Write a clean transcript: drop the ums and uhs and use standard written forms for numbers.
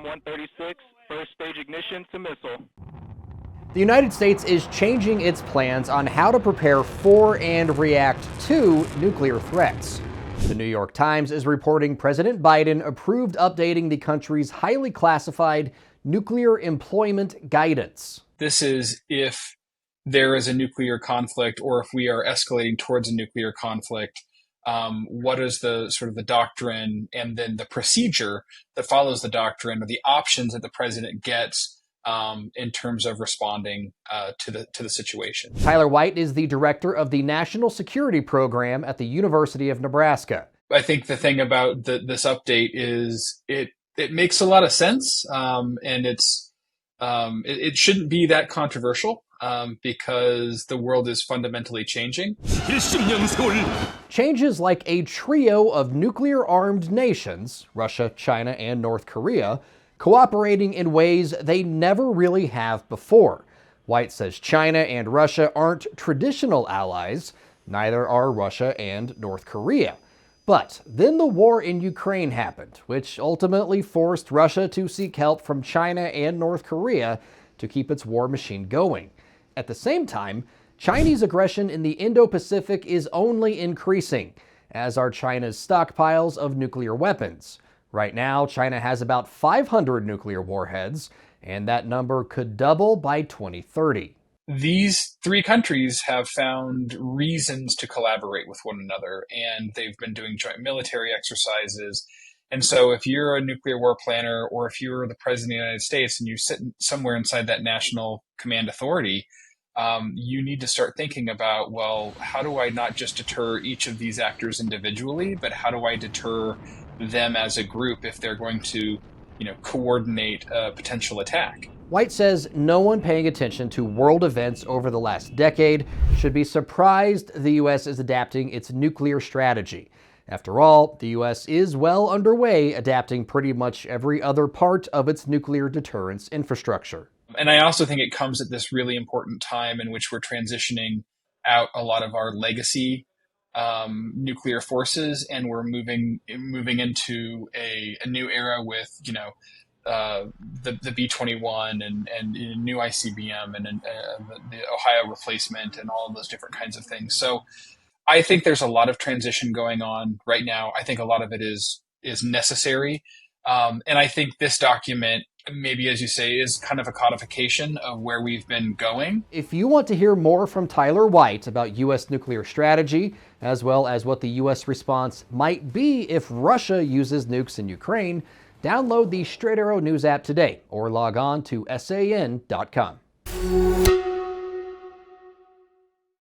136, first stage ignition to missile. The United States is changing its plans on how to prepare for and react to nuclear threats. The New York Times is reporting President Biden approved updating the country's highly classified nuclear employment guidance. This is if there is a nuclear conflict or if we are escalating towards a nuclear conflict. What is the sort of the doctrine and then the procedure that follows the doctrine, or the options that the president gets in terms of responding to the situation. Tyler White is the director of the National Security Program at the University of Nebraska. I think the thing about this update is it makes a lot of sense, and it shouldn't be that controversial because the world is fundamentally changing. Changes like a trio of nuclear-armed nations, Russia, China, and North Korea, cooperating in ways they never really have before. White says China and Russia aren't traditional allies, neither are Russia and North Korea. But then the war in Ukraine happened, which ultimately forced Russia to seek help from China and North Korea to keep its war machine going. At the same time, Chinese aggression in the Indo-Pacific is only increasing, as are China's stockpiles of nuclear weapons. Right now, China has about 500 nuclear warheads, and that number could double by 2030. These three countries have found reasons to collaborate with one another, and they've been doing joint military exercises. And so if you're a nuclear war planner, or if you're the president of the United States and you sit somewhere inside that national command authority, you need to start thinking about, well, how do I not just deter each of these actors individually, but how do I deter them as a group if they're going to, coordinate a potential attack? White says no one paying attention to world events over the last decade should be surprised the U.S. is adapting its nuclear strategy. After all, the U.S. is well underway adapting pretty much every other part of its nuclear deterrence infrastructure. And I also think it comes at this really important time in which we're transitioning out a lot of our legacy nuclear forces, and we're moving into a new era with the B-21 and new ICBM and the Ohio replacement and all of those different kinds of things. So I think there's a lot of transition going on right now. I think a lot of it is necessary. And I think this document, maybe as you say, is kind of a codification of where we've been going. If you want to hear more from Tyler White about U.S. nuclear strategy, as well as what the U.S. response might be if Russia uses nukes in Ukraine, download the Straight Arrow News app today or log on to SAN.com.